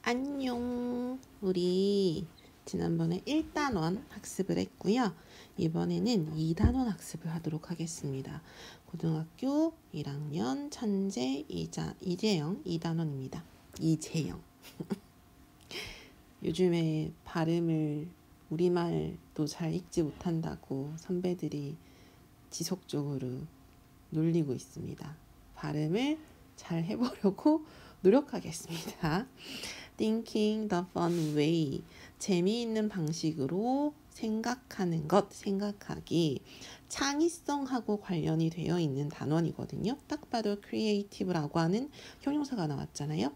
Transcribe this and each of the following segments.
안녕. 우리 지난번에 1단원 학습을 했고요. 이번에는 2단원 학습을 하도록 하겠습니다. 고등학교 1학년 천재 이재영 2단원입니다. 이재영. 요즘에 발음을 우리말도 잘 읽지 못한다고 선배들이 지속적으로 놀리고 있습니다. 발음을 잘 해보려고 노력하겠습니다. Thinking the fun way. 재미있는 방식으로 생각하는 것, 생각하기. 창의성하고 관련이 되어 있는 단원이거든요. 딱 봐도 creative라고 하는 형용사가 나왔잖아요.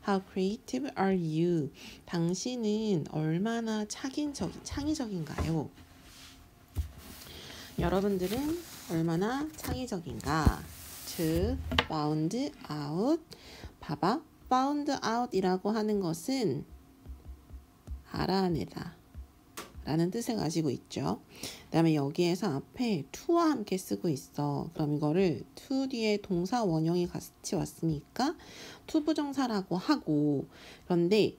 How creative are you? 당신은 얼마나 창의적인가요? 여러분들은 얼마나 창의적인가? To found out. 봐봐. found out 이라고 하는 것은 알아내다 라는 뜻을 가지고 있죠. 그 다음에 여기에서 앞에 to와 함께 쓰고 있어. 그럼 이거를 to 뒤에 동사 원형이 같이 왔으니까 to 부정사라고 하고, 그런데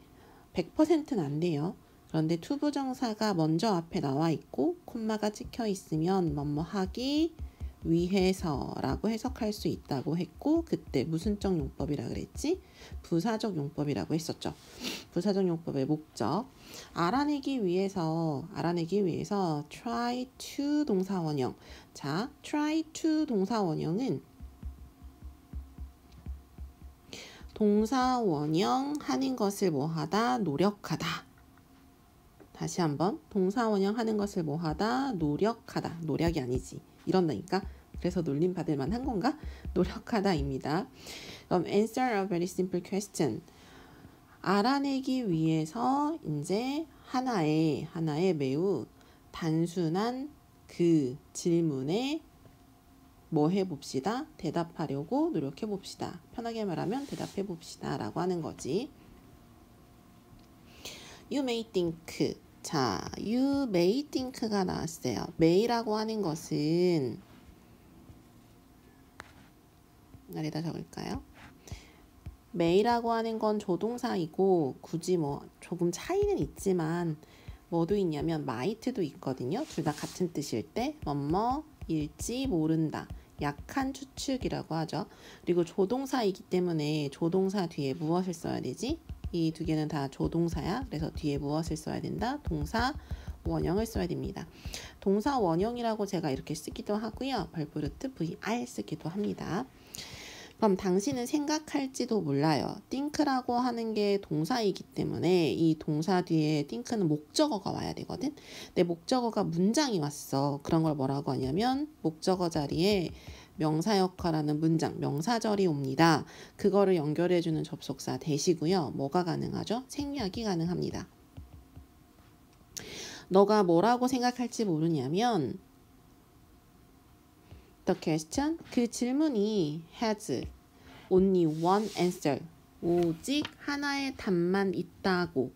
100%는 안 돼요. 그런데 to 부정사가 먼저 앞에 나와 있고 콤마가 찍혀 있으면 뭐뭐 하기 위해서라고 해석할 수 있다고 했고, 그때 무슨적 용법이라 그랬지? 부사적 용법이라고 했었죠. 부사적 용법의 목적 알아내기 위해서 try to 동사 원형. 자, try to 동사 원형은 동사 원형 하는 것을 뭐하다? 노력하다. 다시 한번 동사 원형 하는 것을 뭐하다? 노력하다. 노력이 아니지. 이런다니까. 그래서 놀림 받을 만한 건가? 노력하다입니다. 그럼 answer a very simple question. 알아내기 위해서 이제 하나의 매우 단순한 그 질문에 뭐 해봅시다? 대답하려고 노력해봅시다. 편하게 말하면 대답해봅시다 라고 하는 거지. You may think. 자, you may think가 나왔어요. may라고 하는 것은 여기다 적을까요? may라고 하는 건 조동사이고 굳이 뭐 조금 차이는 있지만 뭐도 있냐면 might도 있거든요. 둘 다 같은 뜻일 때 뭐뭐일지 모른다. 약한 추측이라고 하죠. 그리고 조동사이기 때문에 조동사 뒤에 무엇을 써야 되지? 이 두 개는 다 조동사야. 그래서 뒤에 무엇을 써야 된다? 동사 원형을 써야 됩니다. 동사 원형이라고 제가 이렇게 쓰기도 하고요. 벌브루트 VR 쓰기도 합니다. 그럼 당신은 생각할지도 몰라요. think라고 하는 게 동사이기 때문에 이 동사 뒤에 think는 목적어가 와야 되거든. 근데 목적어가 문장이 왔어. 그런 걸 뭐라고 하냐면 목적어 자리에 명사 역할하는 문장, 명사절이 옵니다. 그거를 연결해주는 접속사 대시고요. 뭐가 가능하죠? 생략이 가능합니다. 너가 뭐라고 생각할지 모르냐면 The question, 그 질문이 has only one answer, 오직 하나의 답만 있다고.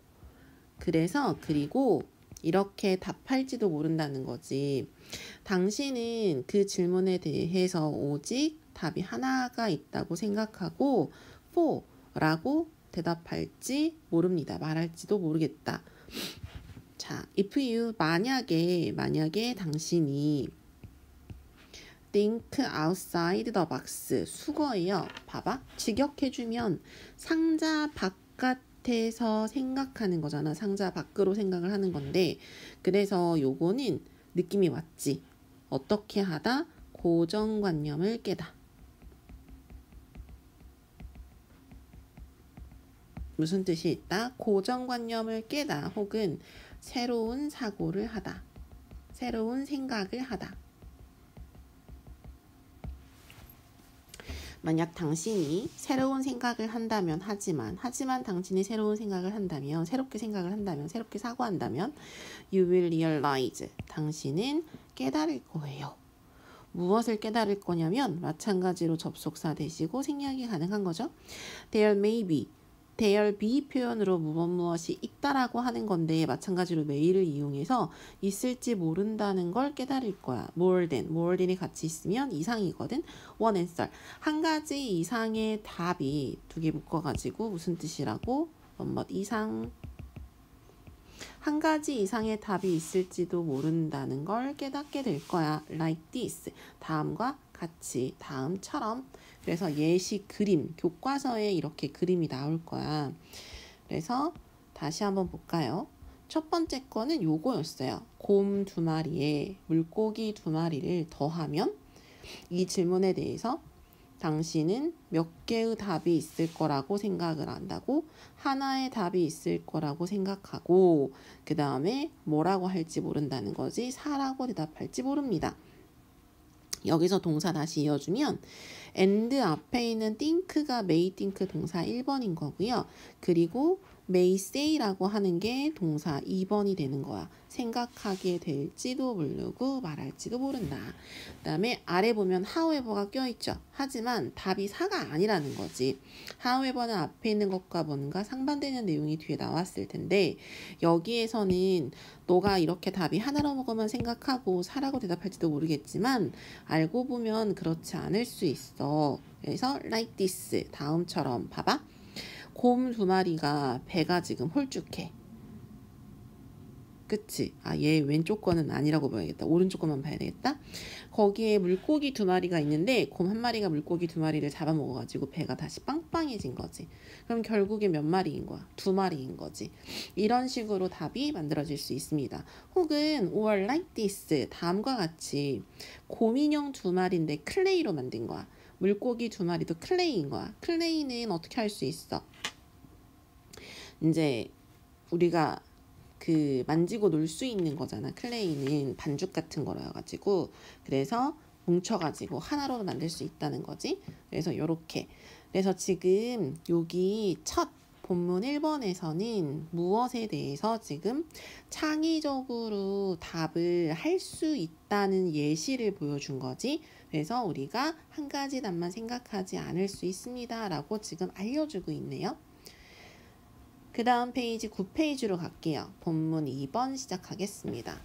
그래서 그리고 이렇게 답할지도 모른다는 거지. 당신은 그 질문에 대해서 오직 답이 하나가 있다고 생각하고 for라고 대답할지 모릅니다. 말할지도 모르겠다. 자, if you 만약에 당신이 think outside the box 수거예요. 봐봐. 직역해주면 상자 바깥에서 생각하는 거잖아. 상자 밖으로 생각을 하는 건데, 그래서 요거는 느낌이 왔지. 어떻게 하다? 고정관념을 깨다. 무슨 뜻이 있다? 고정관념을 깨다 혹은 새로운 사고를 하다. 새로운 생각을 하다. 만약 당신이 새로운 생각을 한다면 하지만 당신이 새로운 생각을 한다면 새롭게 사고한다면 you will realize. 당신은 깨달을 거예요. 무엇을 깨달을 거냐면 마찬가지로 접속사 대시고 생략이 가능한 거죠. There be 표현으로 무엇이 있다라고 하는 건데 마찬가지로 may를 이용해서 있을지 모른다는 걸 깨달을 거야. more than이 같이 있으면 이상이거든. one answer. 한 가지 이상의 답이 두 개 묶어가지고 무슨 뜻이라고? 뭐뭐 이상. 한 가지 이상의 답이 있을지도 모른다는 걸 깨닫게 될 거야. Like this. 다음과 같이, 다음처럼. 그래서 예시 그림, 교과서에 이렇게 그림이 나올 거야. 그래서 다시 한번 볼까요? 첫 번째 거는 요거였어요. 곰 2마리에 물고기 2마리를 더하면 이 질문에 대해서 당신은 몇 개의 답이 있을 거라고 생각을 한다고? 하나의 답이 있을 거라고 생각하고 그 다음에 뭐라고 할지 모른다는 거지. 4라고 대답할지 모릅니다. 여기서 동사 다시 이어주면 and 앞에 있는 think가 may think 동사 1번인 거고요. 그리고 may say라고 하는 게 동사 2번이 되는 거야. 생각하게 될지도 모르고 말할지도 모른다. 그 다음에 아래 보면 however가 껴있죠. 하지만 답이 4가 아니라는 거지. however는 앞에 있는 것과 뭔가 상반되는 내용이 뒤에 나왔을 텐데 여기에서는 너가 이렇게 답이 하나로 먹으면 생각하고 4라고 대답할지도 모르겠지만 알고 보면 그렇지 않을 수 있어. 그래서 like this 다음처럼 봐봐. 곰 2마리가 배가 지금 홀쭉해. 그치? 아, 얘 왼쪽 거는 아니라고 봐야겠다. 오른쪽 거만 봐야 되겠다. 거기에 물고기 2마리가 있는데 곰 1마리가 물고기 2마리를 잡아먹어가지고 배가 다시 빵빵해진 거지. 그럼 결국에 몇 마리인 거야? 2마리인 거지. 이런 식으로 답이 만들어질 수 있습니다. 혹은 or like this 다음과 같이 곰인형 2마리인데 클레이로 만든 거야. 물고기 2마리도 클레이인 거야. 클레이는 어떻게 할 수 있어? 이제 우리가 그 만지고 놀 수 있는 거잖아. 클레이는 반죽 같은 거라가지고 그래서 뭉쳐가지고 하나로 만들 수 있다는 거지. 그래서 요렇게. 그래서 지금 여기 첫 본문 1번에서는 무엇에 대해서 지금 창의적으로 답을 할 수 있다는 예시를 보여준 거지. 그래서 우리가 한 가지 답만 생각하지 않을 수 있습니다. 라고 지금 알려주고 있네요. 그 다음 페이지 9페이지로 갈게요. 본문 2번 시작하겠습니다.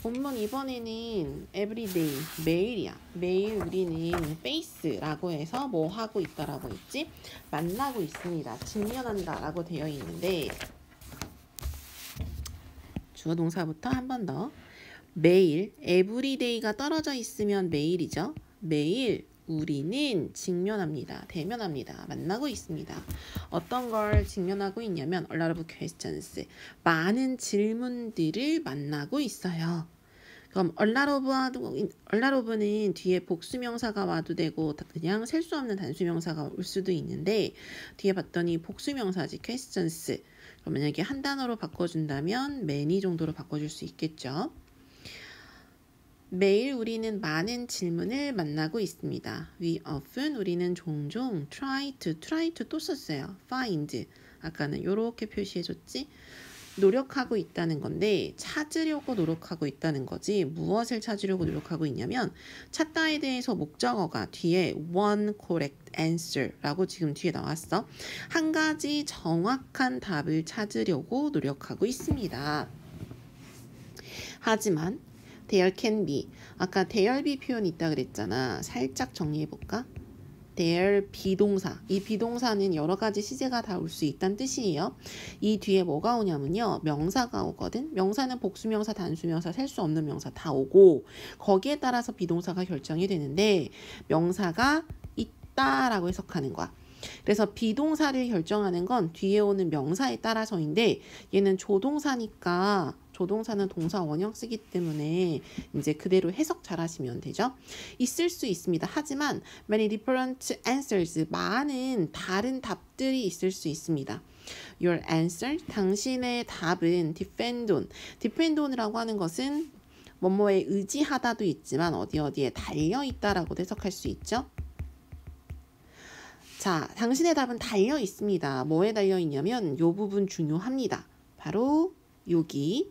본문 2번에는 everyday, 매일이야. 매일 우리는 face라고 해서 뭐 하고 있다라고 했지? 만나고 있습니다. 직면한다 라고 되어 있는데 주어 동사부터 한 번 더. 매일, everyday가 떨어져 있으면 매일이죠. 매일 우리는 직면합니다. 대면합니다. 만나고 있습니다. 어떤 걸 직면하고 있냐면 a lot of questions. 많은 질문들을 만나고 있어요. 그럼 a lot of는 뒤에 복수명사가 와도 되고 그냥 셀 수 없는 단수명사가 올 수도 있는데 뒤에 봤더니 복수명사지 questions. 그럼 만약에 한 단어로 바꿔준다면 many 정도로 바꿔줄 수 있겠죠. 매일 우리는 많은 질문을 만나고 있습니다. We often 우리는 종종 try to 또 썼어요. find 아까는 이렇게 표시해줬지. 노력하고 있다는 건데 찾으려고 노력하고 있다는 거지. 무엇을 찾으려고 노력하고 있냐면 찾다에 대해서 목적어가 뒤에 one correct answer 라고 지금 뒤에 나왔어. 한 가지 정확한 답을 찾으려고 노력하고 있습니다. 하지만 there can be 아까 there be 표현이 있다 그랬잖아. 살짝 정리해볼까? there 비동사 이 비동사는 여러 가지 시제가 다 올 수 있다는 뜻이에요. 이 뒤에 뭐가 오냐면요. 명사가 오거든. 명사는 복수명사, 단수명사, 셀 수 없는 명사 다 오고 거기에 따라서 비동사가 결정이 되는데 명사가 있다라고 해석하는 거야. 그래서 비동사를 결정하는 건 뒤에 오는 명사에 따라서인데 얘는 조동사니까 조동사는 동사 원형 쓰기 때문에 이제 그대로 해석 잘 하시면 되죠. 있을 수 있습니다. 하지만 many different answers 많은 다른 답들이 있을 수 있습니다. Your answer 당신의 답은 depend on이라고 하는 것은 뭐뭐에 의지하다도 있지만 어디에 달려 있다라고 해석할 수 있죠. 자, 당신의 답은 달려 있습니다. 뭐에 달려 있냐면 이 부분 중요합니다. 바로 여기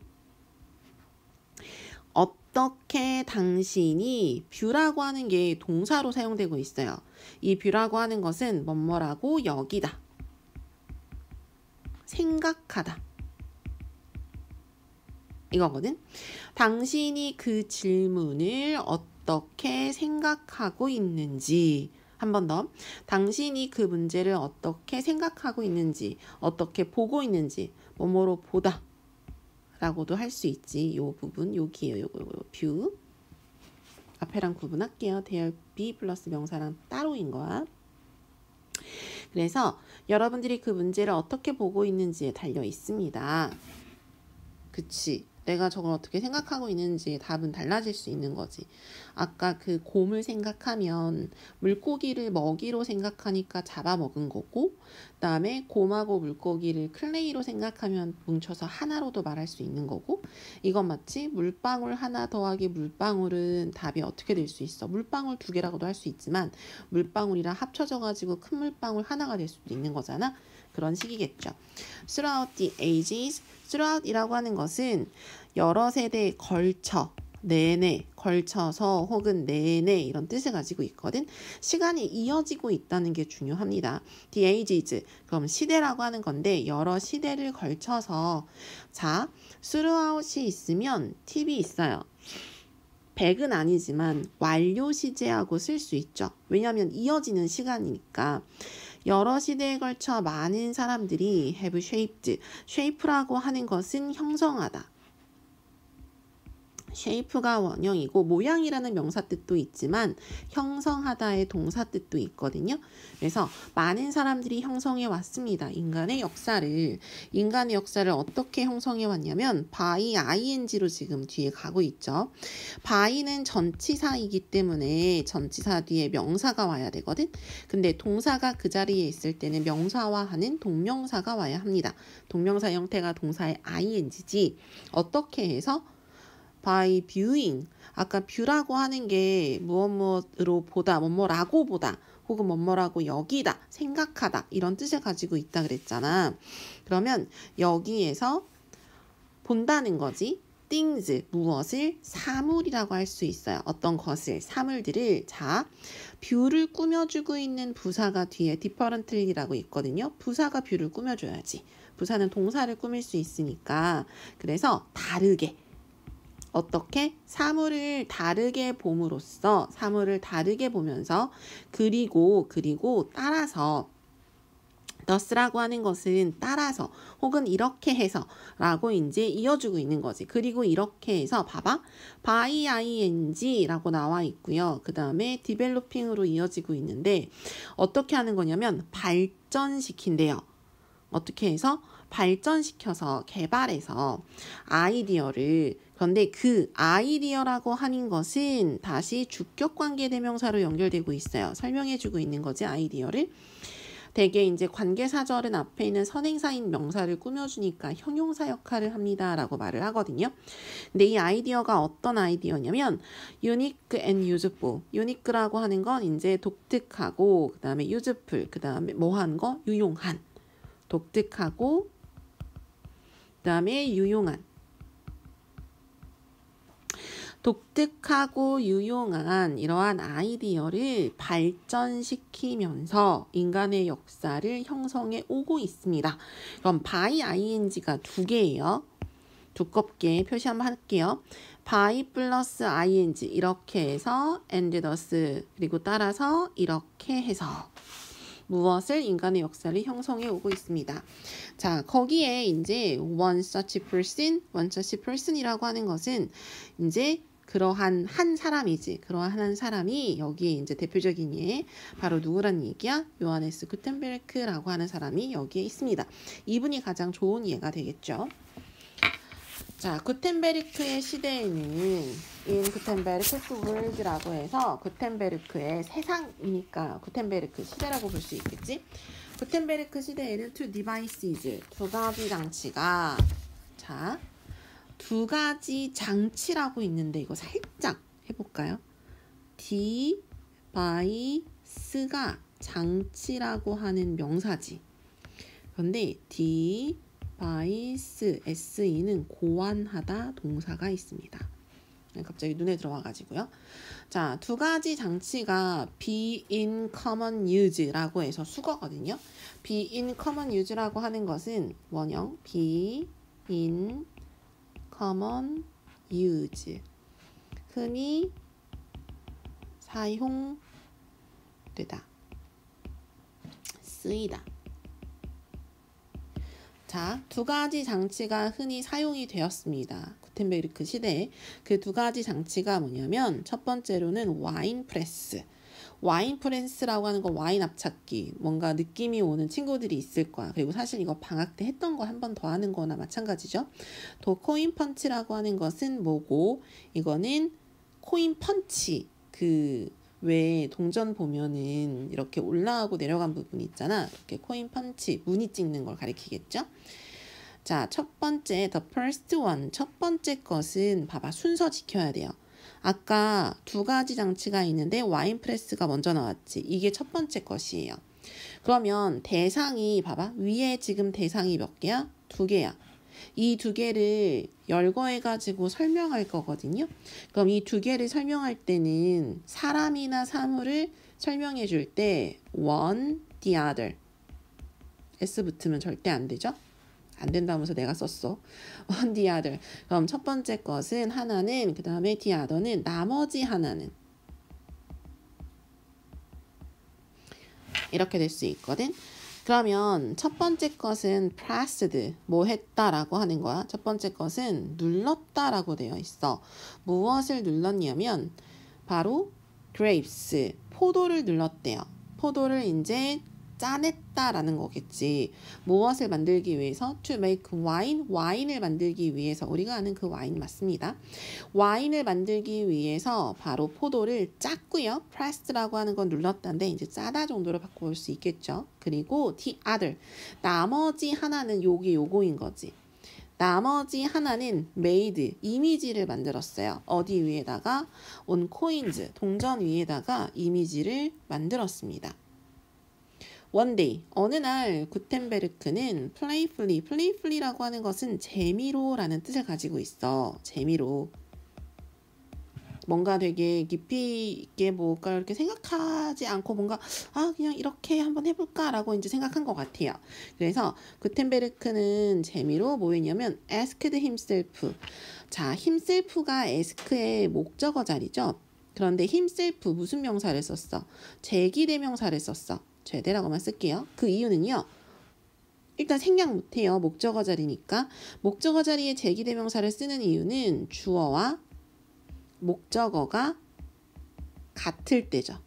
어떻게 당신이 뷰라고 하는 게 동사로 사용되고 있어요. 이 뷰라고 하는 것은 뭐뭐라고 여기다. 생각하다. 이거거든. 당신이 그 질문을 어떻게 생각하고 있는지 한 번 더. 당신이 그 문제를 어떻게 생각하고 있는지, 어떻게 보고 있는지, 뭐뭐로 보다 라고도 할 수 있지. 요 부분, 여기에요. 요거 view. 앞에랑 구분할게요. there be 플러스 명사랑 따로인 거야. 그래서 여러분들이 그 문제를 어떻게 보고 있는지에 달려 있습니다. 그치? 내가 저걸 어떻게 생각하고 있는지 답은 달라질 수 있는 거지. 아까 그 곰을 생각하면 물고기를 먹이로 생각하니까 잡아먹은 거고, 그 다음에 곰하고 물고기를 클레이로 생각하면 뭉쳐서 하나로도 말할 수 있는 거고, 이건 마치 물방울 하나 더하기 물방울은 답이 어떻게 될 수 있어? 물방울 두 개라고도 할 수 있지만 물방울이랑 합쳐져가지고 큰 물방울 하나가 될 수도 있는 거잖아. 그런 식이겠죠. Throughout the ages, throughout이라고 하는 것은 여러 세대에 걸쳐, 내내, 걸쳐서 혹은 내내 이런 뜻을 가지고 있거든. 시간이 이어지고 있다는 게 중요합니다. The ages, 그럼 시대라고 하는 건데 여러 시대를 걸쳐서 자, throughout이 있으면 팁이 있어요. 100은 아니지만 완료 시제하고 쓸 수 있죠. 왜냐하면 이어지는 시간이니까. 여러 시대에 걸쳐 많은 사람들이 have shaped. shape라고 하는 것은 형성하다. shape가 원형이고 모양이라는 명사 뜻도 있지만 형성하다의 동사 뜻도 있거든요. 그래서 많은 사람들이 형성해 왔습니다. 인간의 역사를 어떻게 형성해 왔냐면 by ing로 지금 뒤에 가고 있죠. by는 전치사이기 때문에 전치사 뒤에 명사가 와야 되거든. 근데 동사가 그 자리에 있을 때는 명사화하는 동명사가 와야 합니다. 동명사 형태가 동사의 ing지. 어떻게 해서? by viewing. 아까 view라고 하는 게 무엇으로 보다, 뭐뭐라고 보다, 혹은 뭐뭐라고 여기다, 생각하다 이런 뜻을 가지고 있다 그랬잖아. 그러면 여기에서 본다는 거지. things, 무엇을, 사물이라고 할 수 있어요. 어떤 것을, 사물들을. 자, view를 꾸며주고 있는 부사가 뒤에 differently라고 있거든요. 부사가 view를 꾸며줘야지. 부사는 동사를 꾸밀 수 있으니까. 그래서 다르게. 어떻게? 사물을 다르게 봄으로써, 사물을 다르게 보면서, 그리고 따라서, thus라고 하는 것은 따라서 혹은 이렇게 해서 라고 이제 이어주고 있는 거지. 그리고 이렇게 해서 봐봐. by ing라고 나와 있고요. 그 다음에 developing으로 이어지고 있는데 어떻게 하는 거냐면 발전시킨대요. 어떻게 해서? 발전시켜서 개발해서 아이디어를. 그런데 그 아이디어라고 하는 것은 다시 주격관계 대명사로 연결되고 있어요. 설명해주고 있는 거지, 아이디어를. 대개 이제 관계사절은 앞에 있는 선행사인 명사를 꾸며주니까 형용사 역할을 합니다 라고 말을 하거든요. 근데 이 아이디어가 어떤 아이디어냐면 unique and useful. unique라고 하는 건 이제 독특하고, 그 다음에 useful, 그 다음에 뭐한 거? 유용한. 독특하고, 그 다음에 유용한. 독특하고 유용한 이러한 아이디어를 발전시키면서 인간의 역사를 형성해 오고 있습니다. 그럼 by ing가 두 개예요. 두껍게 표시 한번 할게요. by 플러스 ing 이렇게 해서 and thus 그리고 따라서 이렇게 해서 무엇을? 인간의 역사를 형성해 오고 있습니다. 자, 거기에 이제 one such person이라고 하는 것은 이제 그러한 한 사람이지. 그러한 한 사람이 여기에 이제 대표적인 예 바로 누구란 얘기야? 요하네스 구텐베르크라고 하는 사람이 여기에 있습니다. 이분이 가장 좋은 예가 되겠죠. 자, 구텐베르크의 시대에는 in 구텐베르크's world라고 해서 구텐베르크의 세상이니까 구텐베르크 시대라고 볼 수 있겠지. 구텐베르크 시대에는 two devices, 두 가지 장치가, 자, 두 가지 장치라고 있는데 이거 살짝 해볼까요? device가 장치라고 하는 명사지. 그런데 device, se는 고안하다 동사가 있습니다. 갑자기 눈에 들어와가지고요. 자, 두 가지 장치가 be in common use라고 해서 수거거든요. be in common use라고 하는 것은 원형 be in common use, 흔히 사용되다. 쓰이다. 자, 두 가지 장치가 흔히 사용이 되었습니다. 구텐베르크 시대에 그 두 가지 장치가 뭐냐면 첫 번째로는 와인 프레스. 와인 프레스라고 하는 건 와인 압착기. 뭔가 느낌이 오는 친구들이 있을 거야. 그리고 사실 이거 방학 때 했던 거 한 번 더 하는 거나 마찬가지죠. 또 코인 펀치라고 하는 것은 뭐고, 이거는 코인 펀치. 왜 동전 보면은 이렇게 올라가고 내려간 부분 있잖아. 이렇게 코인 펀치, 무늬 찍는 걸 가리키겠죠. 자, 첫 번째, the first one. 첫 번째 것은 봐봐, 순서 지켜야 돼요. 아까 두 가지 장치가 있는데 와인 프레스가 먼저 나왔지. 이게 첫 번째 것이에요. 그러면 대상이 봐봐. 위에 지금 대상이 몇 개야? 두 개야. 이 두 개를 열거해가지고 설명할 거거든요. 그럼 이 두 개를 설명할 때는 사람이나 사물을 설명해 줄 때 one, the other. S 붙으면 절대 안 되죠? 안 된다면서 내가 썼어. one, the other. 그럼 첫 번째 것은 하나는, 그 다음에 the other는 나머지 하나는. 이렇게 될 수 있거든. 그러면 첫 번째 것은 pressed, 뭐 했다라고 하는 거야. 첫 번째 것은 눌렀다라고 되어 있어. 무엇을 눌렀냐면 바로 grapes, 포도를 눌렀대요. 포도를 이제 짜냈다라는 거겠지. 무엇을 만들기 위해서? To make wine, 와인을 만들기 위해서. 우리가 아는 그 와인 맞습니다. 와인을 만들기 위해서 바로 포도를 짰고요. pressed라고 하는 건 눌렀다인데 이제 짜다 정도로 바꿔볼 수 있겠죠. 그리고 the other, 나머지 하나는 요거인 거지. 나머지 하나는 made, 이미지를 만들었어요. 어디 위에다가? on coins, 동전 위에다가 이미지를 만들었습니다. One day, 어느 날 구텐베르크는 playfully라고 하는 것은 재미로라는 뜻을 가지고 있어. 재미로. 뭔가 되게 깊이 있게 뭐가 이렇게 생각하지 않고 뭔가 그냥 이렇게 한번 해볼까라고 이제 생각한 것 같아요. 그래서 구텐베르크는 재미로 뭐 했냐면 asked himself. 자, himself가 ask의 목적어 자리죠. 그런데 himself 무슨 명사를 썼어? 제기대명사를 썼어. 제대라고만 쓸게요. 그 이유는요. 일단 생략 못해요. 목적어 자리니까. 목적어 자리에 제기대명사를 쓰는 이유는 주어와 목적어가 같을 때죠.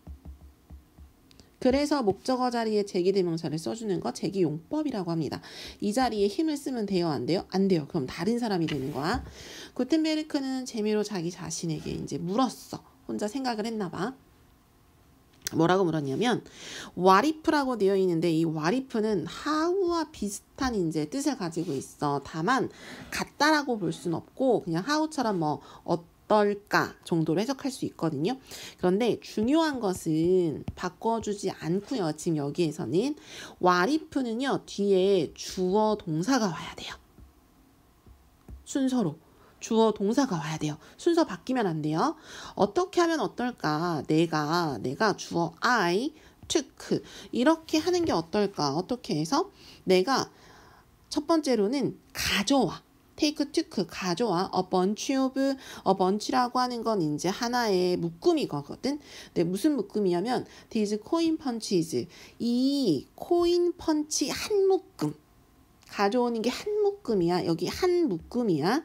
그래서 목적어 자리에 제기대명사를 써주는 거 제기용법이라고 합니다. 이 자리에 힘을 쓰면 돼요? 안 돼요? 안 돼요. 그럼 다른 사람이 되는 거야. 구텐베르크는 재미로 자기 자신에게 이제 물었어. 혼자 생각을 했나 봐. 뭐라고 물었냐면 what if라고 되어 있는데 이 what if는 how와 비슷한 이제 뜻을 가지고 있어. 다만 같다라고 볼 수는 없고 그냥 how처럼 뭐 어떨까 정도로 해석할 수 있거든요. 그런데 중요한 것은 바꿔주지 않고요. 지금 여기에서는 what if는요 뒤에 주어 동사가 와야 돼요. 순서로. 주어 동사가 와야 돼요. 순서 바뀌면 안 돼요. 어떻게 하면 어떨까? 내가 주어 I took 이렇게 하는 게 어떨까? 어떻게 해서 내가 첫 번째로는 가져와. take took 가져와. a bunch라고 하는 건 이제 하나의 묶음이거든. 근데 무슨 묶음이냐면 these coin punches 이 코인 펀치 한 묶음 가져오는 게 한 묶음이야. 여기 한 묶음이야.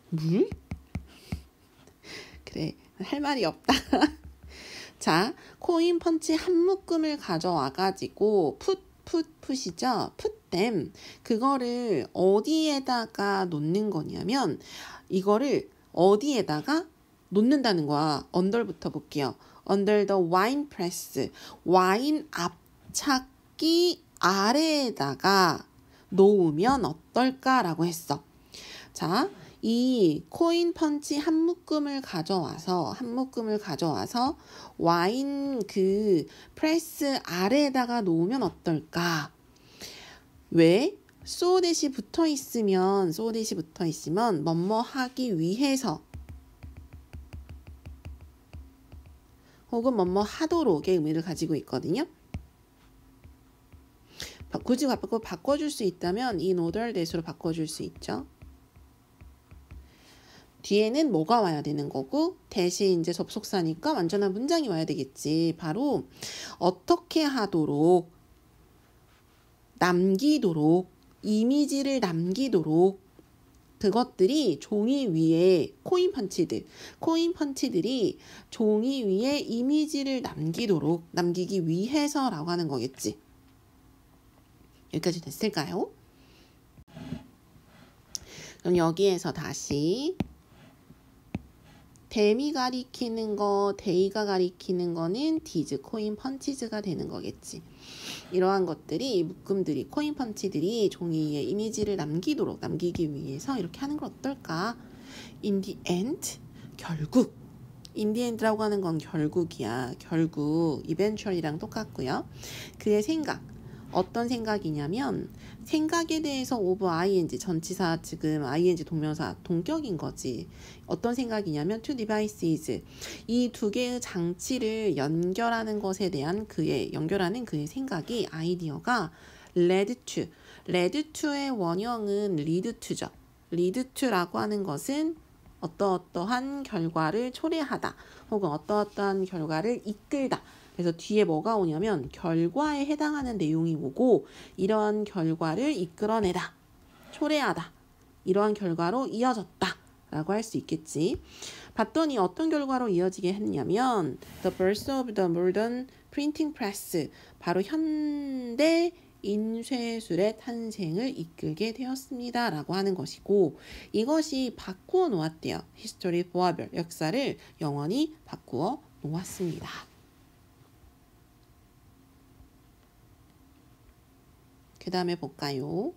물? 그래, 할 말이 없다. 자, 코인 펀치 한 묶음을 가져와가지고 풋이죠. 풋댐. 그거를 어디에다가 놓는 거냐면 이거를 어디에다가 놓는다는 거야. under부터 볼게요. under the wine press. 와인 압착기 아래에다가 놓으면 어떨까라고 했어. 자, 이 코인 펀치 한 묶음을 가져와서 와인 그 프레스 아래에다가 놓으면 어떨까? 왜? 소댓이 붙어 있으면 뭐뭐 하기 위해서 혹은 뭐뭐 하도록의 의미를 가지고 있거든요. 굳이 바꿔줄 수 있다면 in order that으로 바꿔줄 수 있죠. 뒤에는 뭐가 와야 되는 거고 대신 이제 접속사니까 완전한 문장이 와야 되겠지. 바로 어떻게 하도록, 남기도록, 이미지를 남기도록, 그것들이 종이 위에 코인 펀치들이 종이 위에 이미지를 남기기 위해서라고 하는 거겠지. 여기까지 됐을까요? 그럼 여기에서 다시 댐이 가리키는 거, 데이가 가리키는 거는 디즈, 코인 펀치즈가 되는 거겠지. 이러한 것들이, 묶음들이, 코인 펀치들이 종이 위에 이미지를 남기기 위해서 이렇게 하는 건 어떨까? In the end, 결국. In the end라고 하는 건 결국이야. 결국, eventually랑 똑같고요. 그의 생각. 어떤 생각이냐면 생각에 대해서 of ing, 전치사 지금 ing 동명사 동격인 거지. 어떤 생각이냐면 two devices, 이 두 개의 장치를 연결하는 것에 대한 연결하는 그의 생각이, 아이디어가 led to의 원형은 lead to죠. lead to라고 하는 것은 어떠한 결과를 초래하다 혹은 어떠한 결과를 이끌다. 그래서 뒤에 뭐가 오냐면 결과에 해당하는 내용이 오고, 이러한 결과를 이끌어내다, 초래하다, 이러한 결과로 이어졌다 라고 할 수 있겠지. 봤더니 어떤 결과로 이어지게 했냐면 The birth of the modern printing press, 바로 현대 인쇄술의 탄생을 이끌게 되었습니다 라고 하는 것이고, 이것이 바꾸어 놓았대요. History forever, 역사를 영원히 바꾸어 놓았습니다. 그 다음에 볼까요?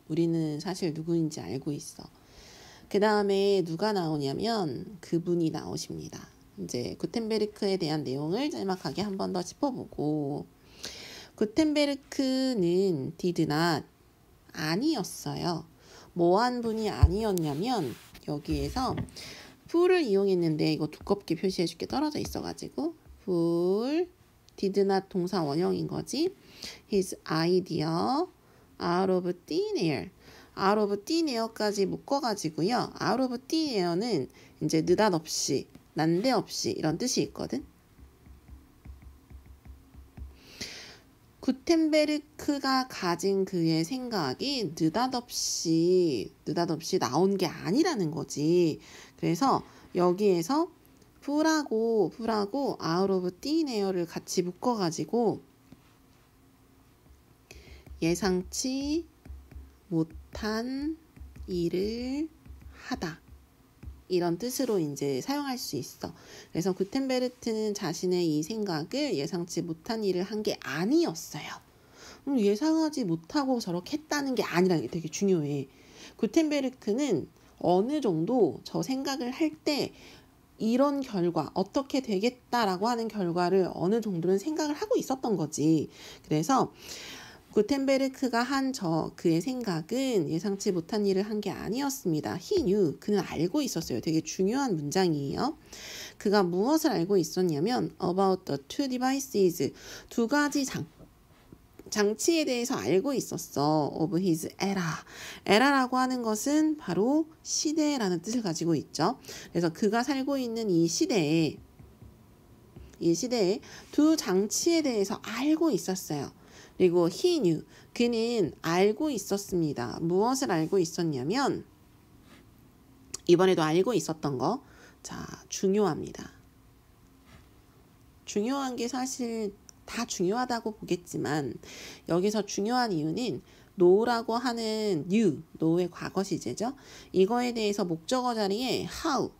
우리는 사실 누구인지 알고 있어. 그 다음에 누가 나오냐면 그분이 나오십니다. 이제 구텐베르크에 대한 내용을 짤막하게 한 번 더 짚어보고, 구텐베르크는 did not, 아니었어요. 뭐한 분이 아니었냐면 여기에서 full을 이용했는데 이거 두껍게 표시해줄게, 떨어져 있어가지고 full, did not 동사 원형인 거지. His idea out of thin air, out of thin air까지 묶어가지고요. out of thin air는 이제 느닷없이, 난데없이 이런 뜻이 있거든. 구텐베르크가 가진 그의 생각이 느닷없이 나온 게 아니라는 거지. 그래서 여기에서 풀하고 out of thin air를 같이 묶어가지고 예상치 못한 일을 하다, 이런 뜻으로 이제 사용할 수 있어. 그래서 구텐베르트는 자신의 이 생각을 예상치 못한 일을 한 게 아니었어요. 예상하지 못하고 저렇게 했다는 게 아니라는 게 되게 중요해. 구텐베르크는 어느 정도 저 생각을 할 때 이런 결과, 어떻게 되겠다라고 하는 결과를 어느 정도는 생각을 하고 있었던 거지. 그래서 구텐베르크가 한 그의 생각은 예상치 못한 일을 한 게 아니었습니다. He knew, 그는 알고 있었어요. 되게 중요한 문장이에요. 그가 무엇을 알고 있었냐면 about the two devices, 두 가지 장치에 대해서 알고 있었어. of his era라고 하는 것은 바로 시대라는 뜻을 가지고 있죠. 그래서 그가 살고 있는 이 시대에 두 장치에 대해서 알고 있었어요. 그리고 he knew, 그는 알고 있었습니다. 무엇을 알고 있었냐면 이번에도 알고 있었던 거. 자, 중요합니다. 중요한 게 사실 다 중요하다고 보겠지만 여기서 중요한 이유는 know라고 하는 know의 과거 시제죠. 이거에 대해서 목적어 자리에 how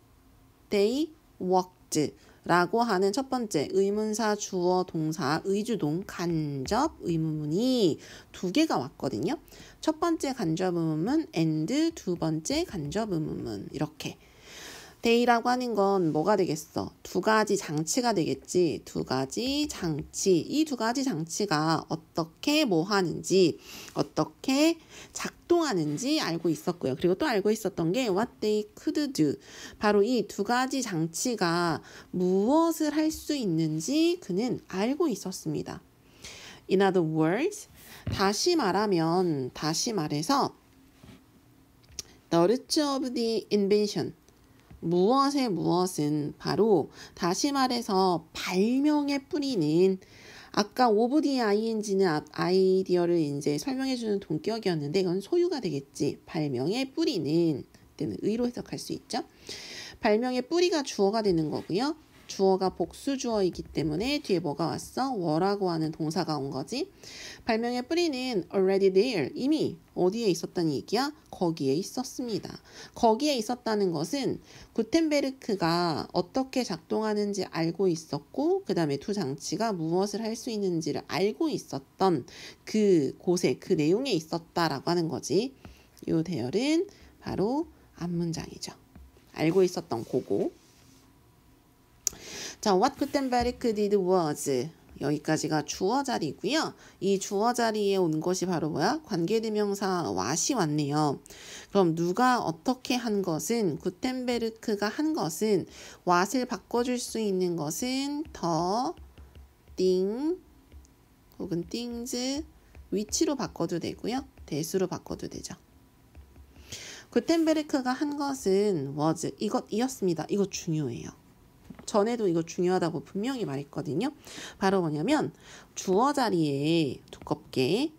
they worked 라고 하는 첫 번째 의문사, 주어, 동사, 의주동, 간접 의문문이 두 개가 왔거든요. 첫 번째 간접 의문문 and, 두 번째 간접 의문문, 이렇게. day라고 하는 건 뭐가 되겠어? 두 가지 장치가 되겠지. 두 가지 장치. 이 두 가지 장치가 어떻게 뭐 하는지, 어떻게 작동하는지 알고 있었고요. 그리고 또 알고 있었던 게 what they could do. 바로 이 두 가지 장치가 무엇을 할 수 있는지 그는 알고 있었습니다. In other words, 다시 말해서 the roots of the invention, 무엇의 무엇은 바로 다시 말해서 발명의 뿌리는 아까 오브 디 ing는 아이디어를 이제 설명해주는 동격이었는데 이건 소유가 되겠지. 발명의 뿌리는 때는 의로 해석할 수 있죠. 발명의 뿌리가 주어가 되는 거고요. 주어가 복수 주어이기 때문에 뒤에 뭐가 왔어? were라고 하는 동사가 온 거지. 발명의 뿌리는 already there, 이미 어디에 있었다는 얘기야? 거기에 있었습니다. 거기에 있었다는 것은 구텐베르크가 어떻게 작동하는지 알고 있었고 그 다음에 두 장치가 무엇을 할 수 있는지를 알고 있었던 그 곳에 그 내용에 있었다라고 하는 거지. 이 대열은 바로 앞문장이죠. 알고 있었던 고거. 자, what Gutenberg did was 여기까지가 주어 자리고요. 이 주어 자리에 온 것이 바로 뭐야? 관계대명사 what이 왔네요. 그럼 누가 어떻게 한 것은 구텐베르크가 한 것은 what을 바꿔줄 수 있는 것은 the, thing 혹은 things, which로 바꿔도 되고요. 대수로 바꿔도 되죠. 구텐베르크가 한 것은 was 이것이었습니다. 이거 중요해요. 전에도 이거 중요하다고 분명히 말했거든요. 바로 뭐냐면 주어 자리에 두껍게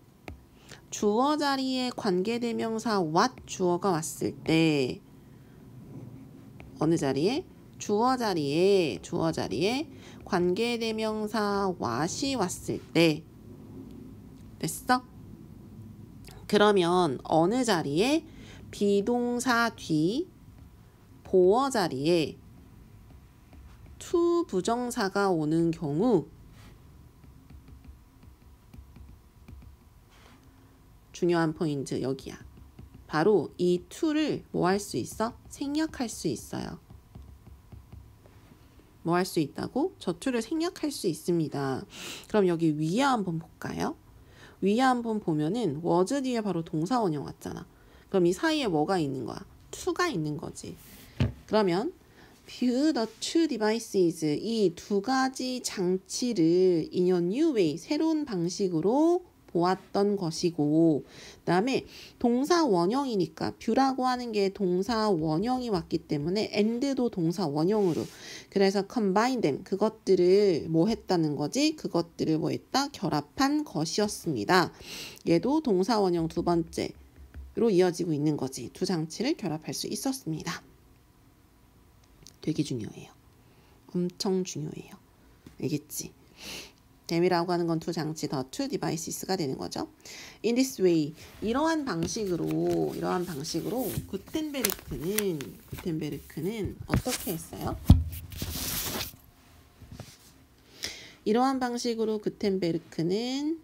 주어 자리에 관계대명사 what 주어가 왔을 때 어느 자리에? 주어 자리에 관계대명사 what이 왔을 때 됐어? 그러면 어느 자리에? 비동사 뒤 보어 자리에 to 부정사가 오는 경우 중요한 포인트 여기야. 바로 이 to를 뭐 할 수 있어? 생략할 수 있어요. 뭐 할 수 있다고? 저 to를 생략할 수 있습니다. 그럼 여기 위에 한번 볼까요? 위에 한번 보면은 was 뒤에 바로 동사 원형 왔잖아. 그럼 이 사이에 뭐가 있는 거야? to가 있는 거지. 그러면 view the two devices 이 두 가지 장치를 in a new way 새로운 방식으로 보았던 것이고 그 다음에 동사 원형이니까 view라고 하는 게 동사 원형이 왔기 때문에 and도 동사 원형으로 그래서 combine them 그것들을 뭐 했다는 거지? 그것들을 뭐 했다? 결합한 것이었습니다. 얘도 동사 원형 두 번째로 이어지고 있는 거지. 두 장치를 결합할 수 있었습니다. 되게 중요해요. 엄청 중요해요. 알겠지? them이라고 하는 건 두 장치 더 two devices가 되는 거죠. In this way 이러한 방식으로 구텐베르크는 어떻게 했어요? 이러한 방식으로 구텐베르크는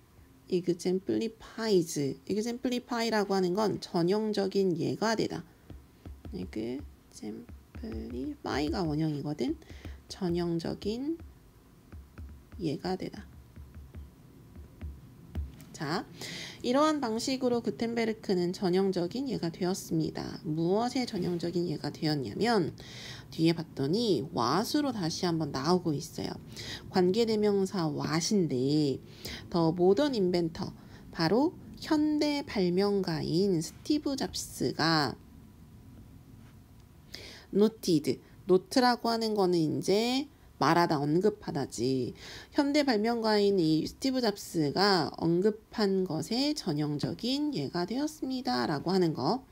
exemplify라고 하는 건 전형적인 예가 되다. exemplify가 원형이거든. 전형적인 예가 되다. 자, 이러한 방식으로 구텐베르크는 전형적인 예가 되었습니다. 무엇의 전형적인 예가 되었냐면 뒤에 봤더니 what으로 다시 한번 나오고 있어요. 관계대명사 what인데 더 모던 인벤터 바로 현대 발명가인 스티브 잡스가 노트라고 하는 거는 이제 말하다 언급하다지. 현대 발명가인 이 스티브 잡스가 언급한 것의 전형적인 예가 되었습니다. 라고 하는 거.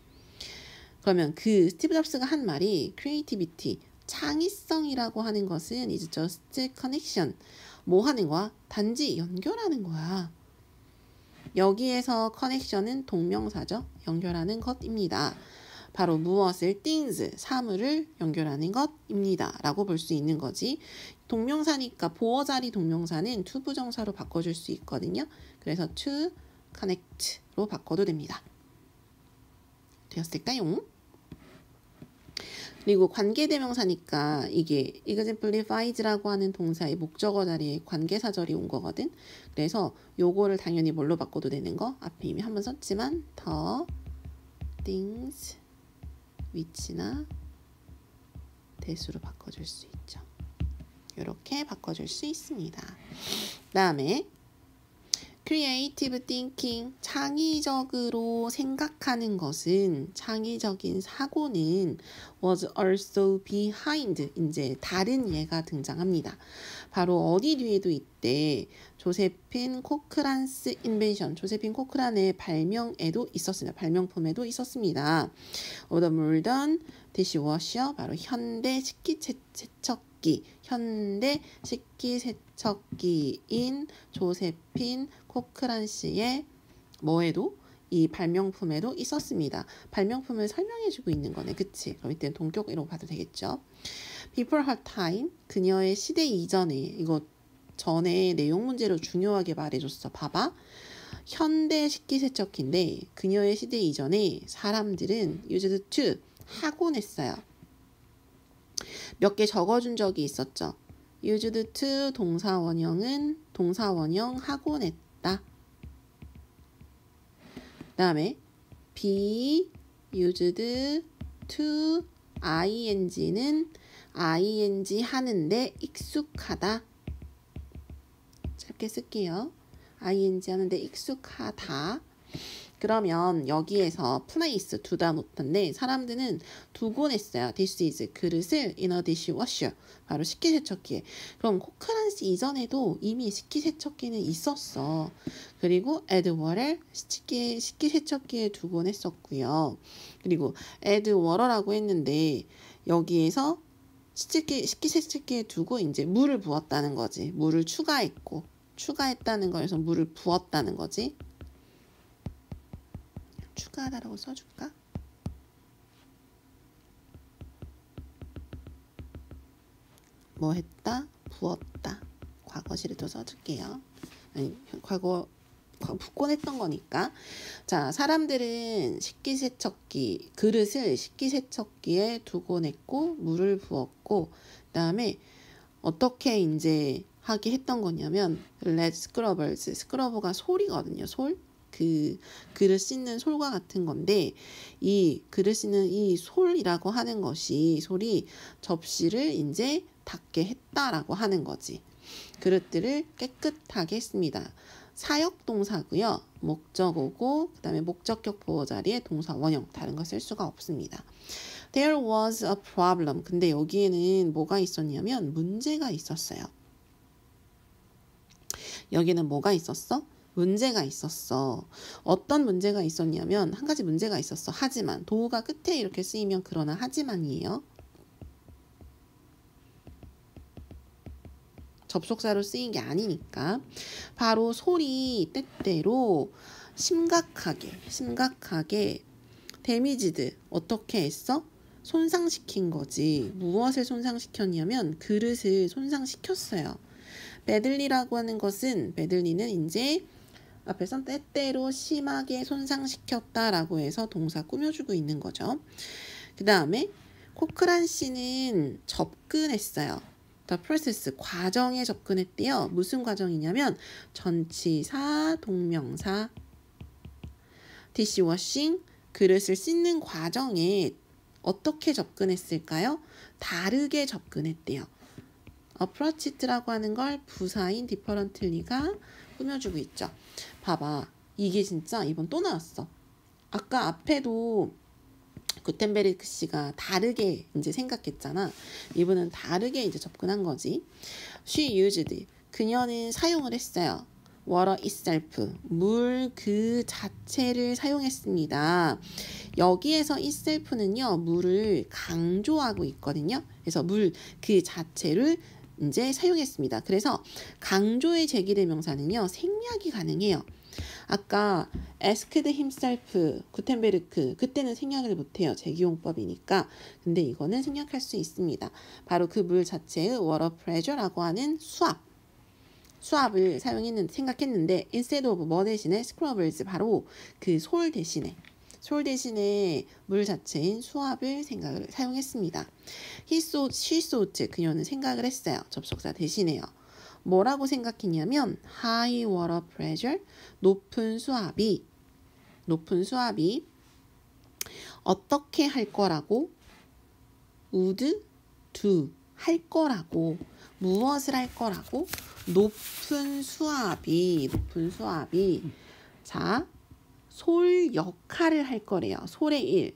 그러면 그 스티브 잡스가 한 말이 creativity, 창의성이라고 하는 것은 is just connection. 뭐 하는 거야? 단지 연결하는 거야. 여기에서 connection은 동명사죠. 연결하는 것입니다. 바로 무엇을 things, 사물을 연결하는 것입니다. 라고 볼 수 있는 거지. 동명사니까 보어 자리 동명사는 to 부정사로 바꿔줄 수 있거든요. 그래서 to connect로 바꿔도 됩니다. 되었을까요? 그리고 관계대명사니까 이게 exemplifies라고 하는 동사의 목적어 자리에 관계사절이 온 거거든. 그래서 요거를 당연히 뭘로 바꿔도 되는 거. 앞에 이미 한번 썼지만 the, things, which나 대수로 바꿔줄 수 있죠. 이렇게 바꿔줄 수 있습니다. 그 다음에 creative thinking, 창의적으로 생각하는 것은, 창의적인 사고는 was also behind, 이제 다른 예가 등장합니다. 바로 어디 뒤에도 있대. 조세핀 코크란스 인벤션, 조세핀 코크란의 발명에도 있었습니다. 발명품에도 있었습니다. of the modern dishwasher, 바로 현대 식기세척기, 현대 식기세척기인 조세핀 코크란스의 뭐에도 이 발명품에도 있었습니다. 발명품을 설명해주고 있는 거네. 그치? 그럼 이때는 동격이라고 봐도 되겠죠. Before her time, 그녀의 시대 이전에, 이거 전에 내용 문제로 중요하게 말해줬어. 봐봐. 현대 식기세척기인데 그녀의 시대 이전에 사람들은 used to, 하곤 했어요. 몇 개 적어준 적이 있었죠. used to 동사 원형은 동사 원형 하곤 했다. 그 다음에 be used to ing는 ing 하는데 익숙하다. 짧게 쓸게요. ing 하는데 익숙하다. 그러면 여기에서 place 두다 놓던데 사람들은 두곤 했어요. this is 그릇을 in a dishwasher, 바로 식기세척기에. 그럼 코크란스 이전에도 이미 식기세척기는 있었어. 그리고 add water, 식기세척기에 두곤 했었고요. 그리고 add water라고 했는데 여기에서 식기세척기에 두고 이제 물을 부었다는 거지. 물을 추가했다는 거에서 물을 부었다는 거지. 추가하다라고 써줄까? 뭐 했다? 부었다. 과거시를 또 써줄게요. 아니, 과거 붓곤 했던 거니까. 자, 사람들은 식기세척기, 그릇을 식기세척기에 두곤 했고, 물을 부었고, 그 다음에 어떻게 이제 하게 했던 거냐면, let scrubbers, 스크러버가 솔이거든요. 솔. 그 그릇 씻는 솔과 같은 건데 이 그릇 씻는 이 솔이라고 하는 것이 솔이 접시를 이제 닦게 했다라고 하는 거지. 그릇들을 깨끗하게 했습니다. 사역 동사고요. 목적어고 그다음에 목적격 보호 자리에 동사 원형, 다른 거 쓸 수가 없습니다. There was a problem. 근데 여기에는 뭐가 있었냐면 문제가 있었어요. 여기는 뭐가 있었어? 문제가 있었어. 어떤 문제가 있었냐면 한 가지 문제가 있었어. 하지만 도가 끝에 이렇게 쓰이면 그러나 하지만이에요. 접속사로 쓰인 게 아니니까. 바로 솔이 때때로 심각하게 데미지드 어떻게 했어? 손상시킨 거지. 무엇을 손상시켰냐면 그릇을 손상시켰어요. 배들리라고 하는 것은 배들리는 이제 앞에서 때때로 심하게 손상시켰다라고 해서 동사 꾸며주고 있는 거죠. 그 다음에 코크란 씨는 접근했어요. The process, 과정에 접근했대요. 무슨 과정이냐면 전치사, 동명사. dishwashing, 그릇을 씻는 과정에 어떻게 접근했을까요? 다르게 접근했대요. approached라고 하는 걸 부사인 differently가 꾸며주고 있죠. 봐봐. 이게 진짜 이번 또 나왔어. 아까 앞에도 구텐베르크 씨가 다르게 이제 생각했잖아. 이분은 다르게 이제 접근한 거지. She used, 그녀는 사용을 했어요. water itself, 물 그 자체를 사용했습니다. 여기에서 itself는요, 물을 강조하고 있거든요. 그래서 물 그 자체를 이제 사용했습니다. 그래서 강조의 제기대명사는요, 생략이 가능해요. 아까 asked himself, 구텐베르크, 그때는 생략을 못해요. 제기용법이니까. 근데 이거는 생략할 수 있습니다. 바로 그 물 자체의 water pressure라고 하는 수압을 생각했는데 instead of 뭐 대신에 scrubbers, 바로 그 솔 대신에 물 자체인 수압을 사용했습니다. she thought, 그녀는 생각을 했어요. 접속사 대신에요. 뭐라고 생각했냐면 high water pressure, 높은 수압이 어떻게 할 거라고, would do, 할 거라고, 무엇을 할 거라고? 높은 수압이 자, 솔 역할을 할 거래요. 솔의 일.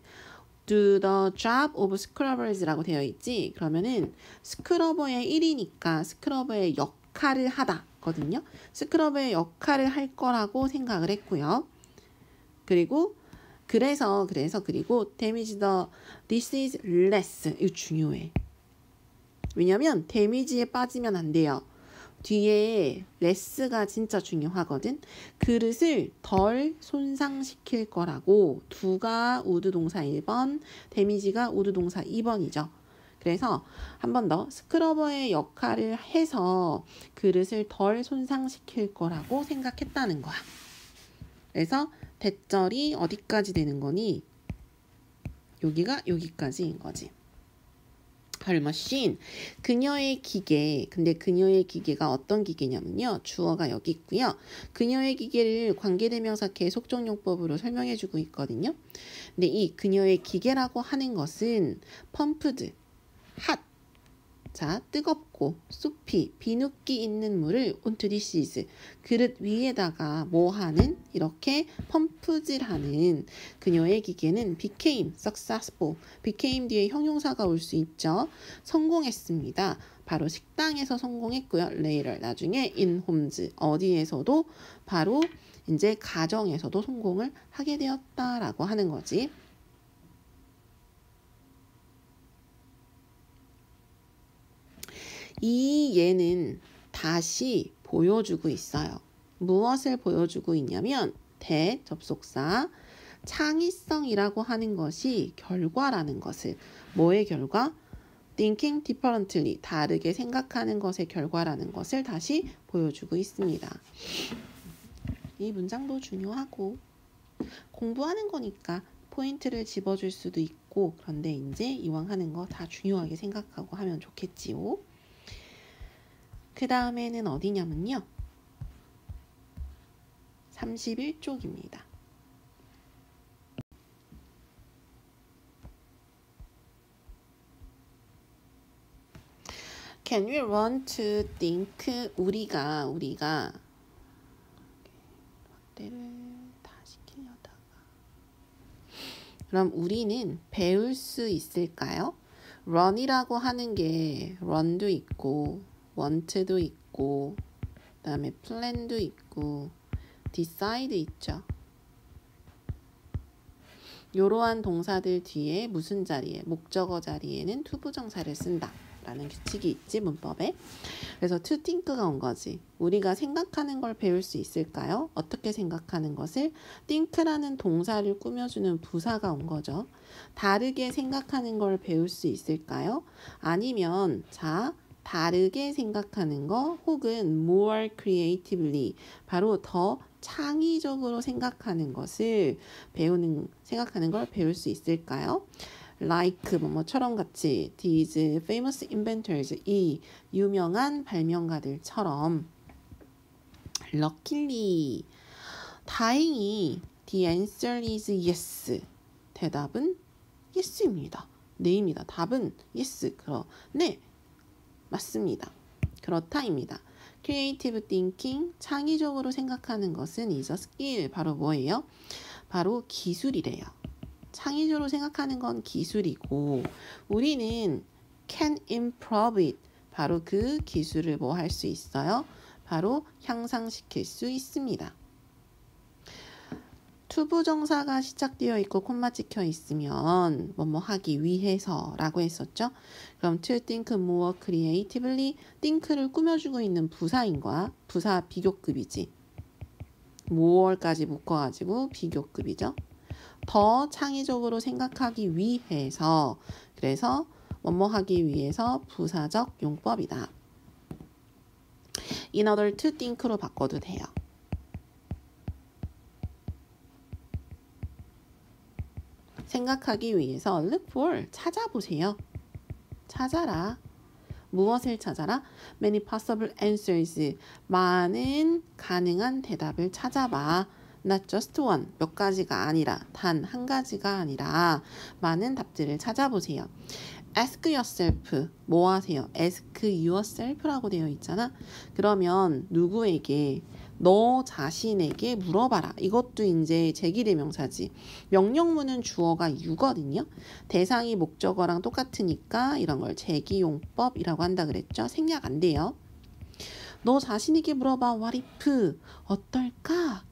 Do the job of scrubbers라고 되어 있지. 그러면은 스크러버의 일이니까 스크러버의 역할을 하다거든요. 스크러버의 역할을 할 거라고 생각을 했고요. 그리고 그리고 damage the this is less. 이거 중요해. 왜냐면 damage에 빠지면 안 돼요. 뒤에 less가 진짜 중요하거든. 그릇을 덜 손상시킬 거라고. do가 우드 동사 1번, damage가 우드 동사 2번이죠. 그래서 한 번 더 스크러버의 역할을 해서 그릇을 덜 손상시킬 거라고 생각했다는 거야. 그래서 대절이 어디까지 되는 거니? 여기가 여기까지인 거지. Her machine. 그녀의 기계. 근데 그녀의 기계가 어떤 기계냐면요. 주어가 여기 있고요. 그녀의 기계를 관계대명사 계속적용법으로 설명해주고 있거든요. 근데 이 그녀의 기계라고 하는 것은 펌프드, 핫. 자, 뜨겁고 숲이 비누기 있는 물을 onto dishes 그릇 위에다가 뭐 하는 이렇게 펌프질하는 그녀의 기계는 became successful. became 뒤에 형용사가 올 수 있죠. 성공했습니다. 바로 식당에서 성공했고요. later 나중에 in homes 어디에서도 바로 이제 가정에서도 성공을 하게 되었다라고 하는 거지. 이 예는 다시 보여주고 있어요. 무엇을 보여주고 있냐면 대접속사 창의성이라고 하는 것이 결과라는 것을 뭐의 결과? Thinking differently 다르게 생각하는 것의 결과라는 것을 다시 보여주고 있습니다. 이 문장도 중요하고 공부하는 거니까 포인트를 집어줄 수도 있고 그런데 이제 이왕 하는 거 다 중요하게 생각하고 하면 좋겠지요. 그 다음에는 어디냐면요. 31쪽입니다. Can we run to think? 우리가 확대를 다 시키려다가 그럼 우리는 배울 수 있을까요? run이라고 하는 게 run도 있고 want도 있고 그 다음에 plan도 있고 decide 있죠. 이러한 동사들 뒤에 무슨 자리에 목적어 자리에는 투부정사를 쓴다 라는 규칙이 있지 문법에. 그래서 to think가 온 거지. 우리가 생각하는 걸 배울 수 있을까요? 어떻게 생각하는 것을? think라는 동사를 꾸며주는 부사가 온 거죠. 다르게 생각하는 걸 배울 수 있을까요? 아니면 자 다르게 생각하는 거 혹은 more creatively 바로 더 창의적으로 생각하는 것을 생각하는 걸 배울 수 있을까요? like 뭐처럼 같이 these famous inventors 이 유명한 발명가들처럼 luckily 다행히 the answer is yes 대답은 yes입니다. 네입니다. 답은 yes 네 맞습니다. 그렇다입니다. Creative thinking, 창의적으로 생각하는 것은 is a skill. 바로 뭐예요? 바로 기술이래요. 창의적으로 생각하는 건 기술이고 우리는 can improve it. 바로 그 기술을 뭐 할 수 있어요? 바로 향상시킬 수 있습니다. 투부정사가 시작되어 있고 콤마 찍혀 있으면 뭐뭐 하기 위해서 라고 했었죠. 그럼 to think more creatively think를 꾸며주고 있는 부사인 거야. 부사 비교급이지. more까지 묶어가지고 비교급이죠. 더 창의적으로 생각하기 위해서 그래서 뭐뭐 하기 위해서 부사적 용법이다. in order to think로 바꿔도 돼요. 생각하기 위해서 look for 찾아보세요. 찾아라. 무엇을 찾아라? Many possible answers 많은 가능한 대답을 찾아봐. Not just one 몇 가지가 아니라 단 한 가지가 아니라 많은 답들을 찾아보세요. ask yourself 뭐 하세요? ask yourself라고 되어 있잖아. 그러면 누구에게? 너 자신에게 물어봐라. 이것도 이제 제기대명사지. 명령문은 주어가 you거든요. 대상이 목적어랑 똑같으니까 이런 걸 제기용법이라고 한다 그랬죠. 생략 안 돼요. 너 자신에게 물어봐. what if? 어떨까?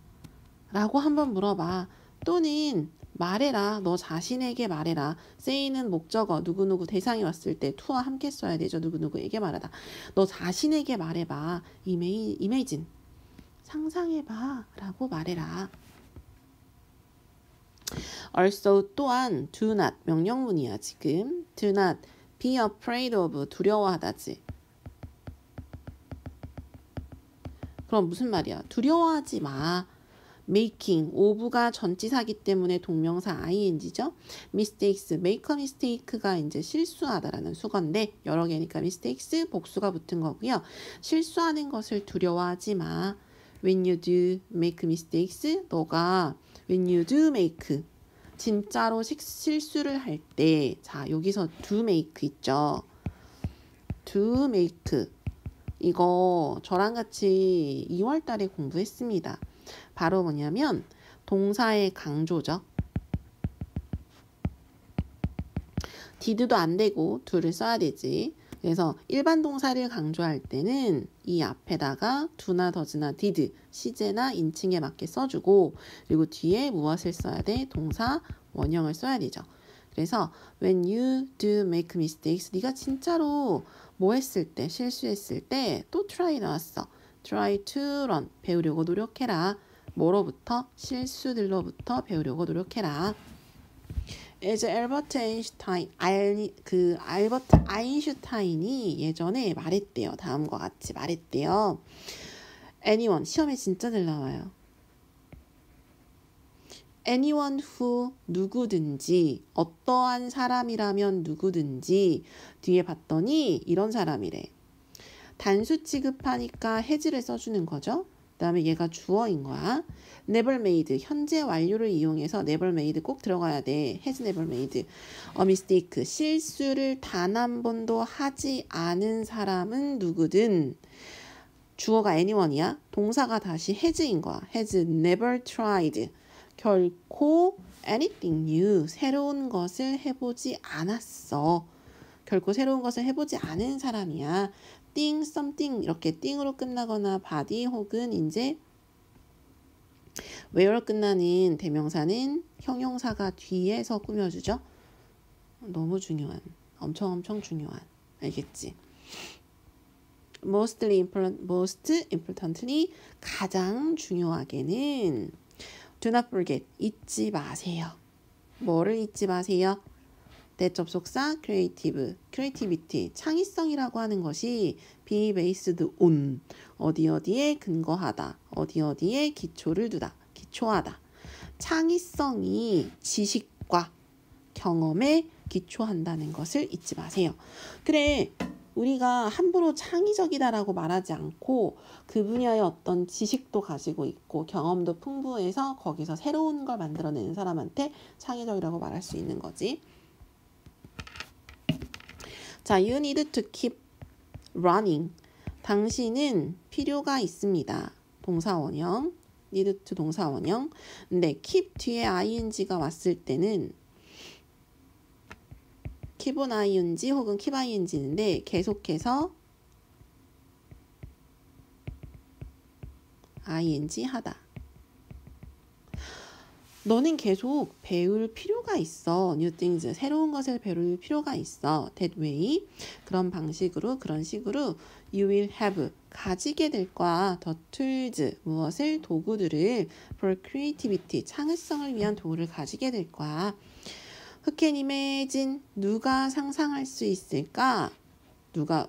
라고 한번 물어봐. 또는 말해라. 너 자신에게 말해라. say는 목적어 누구누구 대상이 왔을 때 to와 함께 써야 되죠. 누구누구에게 말하다. 너 자신에게 말해봐. imagine. 상상해봐. 라고 말해라. also 또한 do not 명령문이야 지금. do not be afraid of 두려워하다지. 그럼 무슨 말이야? 두려워하지 마. making, of가 전치사기 때문에 동명사 ing죠. mistakes, make a mistake가 이제 실수하다라는 수건데 여러 개니까 mistakes 복수가 붙은 거고요. 실수하는 것을 두려워하지 마. when you do make mistakes, 너가 when you do make 진짜로 실수를 할 때, 자 여기서 do make 있죠. do make 이거 저랑 같이 2월 달에 공부했습니다. 바로 뭐냐면 동사의 강조죠. did도 안 되고 do를 써야 되지. 그래서 일반 동사를 강조할 때는 이 앞에다가 do나 does나 did, 시제나 인칭에 맞게 써주고 그리고 뒤에 무엇을 써야 돼? 동사 원형을 써야 되죠. 그래서 when you do make mistakes, 네가 진짜로 뭐 했을 때, 실수했을 때 또 try 나왔어. try to learn, 배우려고 노력해라. 뭐로부터? 실수들로부터 배우려고 노력해라. As 알버트 아인슈타인이 예전에 말했대요. 다음과 같이 말했대요. Anyone, 시험에 진짜 잘 나와요. anyone who, 누구든지, 어떠한 사람이라면 누구든지, 뒤에 봤더니 이런 사람이래. 단수 취급하니까 has를 써주는 거죠. 그 다음에 얘가 주어인 거야. never made, 현재 완료를 이용해서 never made 꼭 들어가야 돼. has never made a mistake, 실수를 단 한 번도 하지 않은 사람은 누구든. 주어가 anyone이야. 동사가 다시 has인 거야. has never tried, 결코 anything new, 새로운 것을 해보지 않았어. 결코 새로운 것을 해보지 않은 사람이야. thing, something 이렇게 thing으로 끝나거나 body 혹은 이제 where로 끝나는 대명사는 형용사가 뒤에서 꾸며주죠. 너무 중요한, 엄청 중요한, 알겠지? most importantly, 가장 중요하게는 do not forget, 잊지 마세요. 뭐를 잊지 마세요? that 접속사 creativity, 창의성이라고 하는 것이 be based on, 어디에 근거하다, 어디에 기초를 두다, 기초하다. 창의성이 지식과 경험에 기초한다는 것을 잊지 마세요. 그래, 우리가 함부로 창의적이다라고 말하지 않고 그 분야의 어떤 지식도 가지고 있고 경험도 풍부해서 거기서 새로운 걸 만들어내는 사람한테 창의적이라고 말할 수 있는 거지. 자, you need to keep running. 당신은 필요가 있습니다. 동사원형, need to 동사원형. 근데 keep 뒤에 ing가 왔을 때는 keep on ing 혹은 keep ing인데 계속해서 ing 하다. 너는 계속 배울 필요가 있어. New things, 새로운 것을 배울 필요가 있어. That way, 그런 방식으로, 그런 식으로 you will have, 가지게 될 거야. The tools, 무엇을? 도구들을 for creativity, 창의성을 위한 도구를 가지게 될 거야. Who can imagine, 누가 상상할 수 있을까? 누가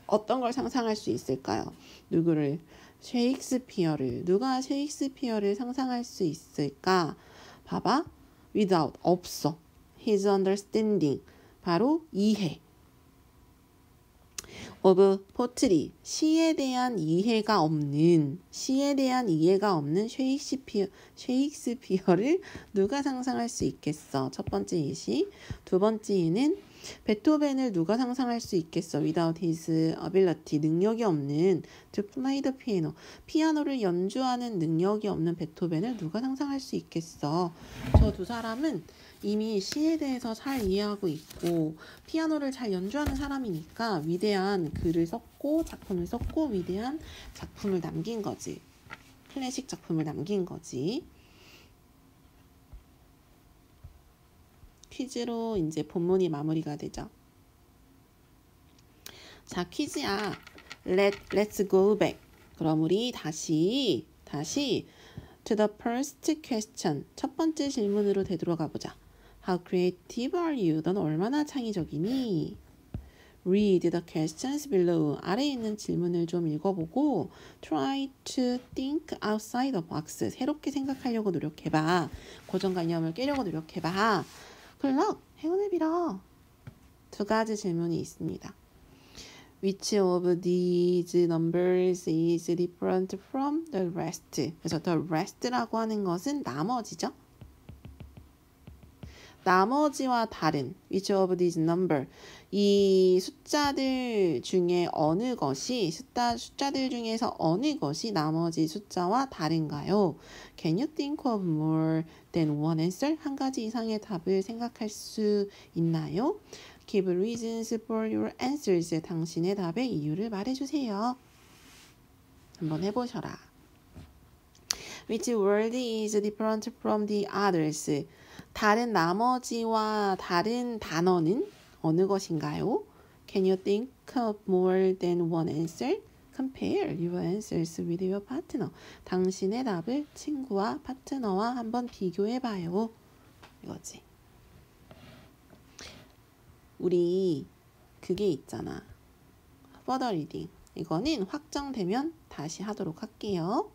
어떤 걸 상상할 수 있을까요? 누구를? 셰익스피어를. 누가 셰익스피어를 상상할 수 있을까? 봐봐. without, 없어. his understanding, 바로 이해. of poetry, 시에 대한 이해가 없는 셰익스피어를 누가 상상할 수 있겠어? 첫 번째 예시. 두 번째 예는 베토벤을 누가 상상할 수 있겠어? Without his ability. 능력이 없는 to play the piano. 피아노를 연주하는 능력이 없는 베토벤을 누가 상상할 수 있겠어? 저 두 사람은 이미 시에 대해서 잘 이해하고 있고 피아노를 잘 연주하는 사람이니까 위대한 글을 썼고 작품을 썼고 위대한 작품을 남긴 거지. 클래식 작품을 남긴 거지. 퀴즈로 이제 본문이 마무리가 되죠. 자, 퀴즈야. Let's go back. 그럼 우리 다시 to the first question. 첫 번째 질문으로 되돌아가 보자. How creative are you? 넌 얼마나 창의적이니? Read the questions below. 아래에 있는 질문을 좀 읽어보고 try to think outside the box. 새롭게 생각하려고 노력해봐. 고정관념을 깨려고 노력해봐. 굿럭! 행운을 빌어. 두 가지 질문이 있습니다. Which of these numbers is different from the rest? 그래서 the rest라고 하는 것은 나머지죠. 나머지와 다른 which of these number 이 숫자들 중에 어느 것이 숫자들 중에서 어느 것이 나머지 숫자와 다른가요? Can you think of more than one answer? 한 가지 이상의 답을 생각할 수 있나요? Give reasons for your answers. 당신의 답의 이유를 말해주세요. 한번 해보셔라. Which word is different from the others? 다른 나머지와 다른 단어는 어느 것인가요? Can you think of more than one answer? Compare your answers with your partner. 당신의 답을 친구와 파트너와 한번 비교해봐요. 이거지. 우리 그게 있잖아. Further reading. 이거는 확정되면 다시 하도록 할게요.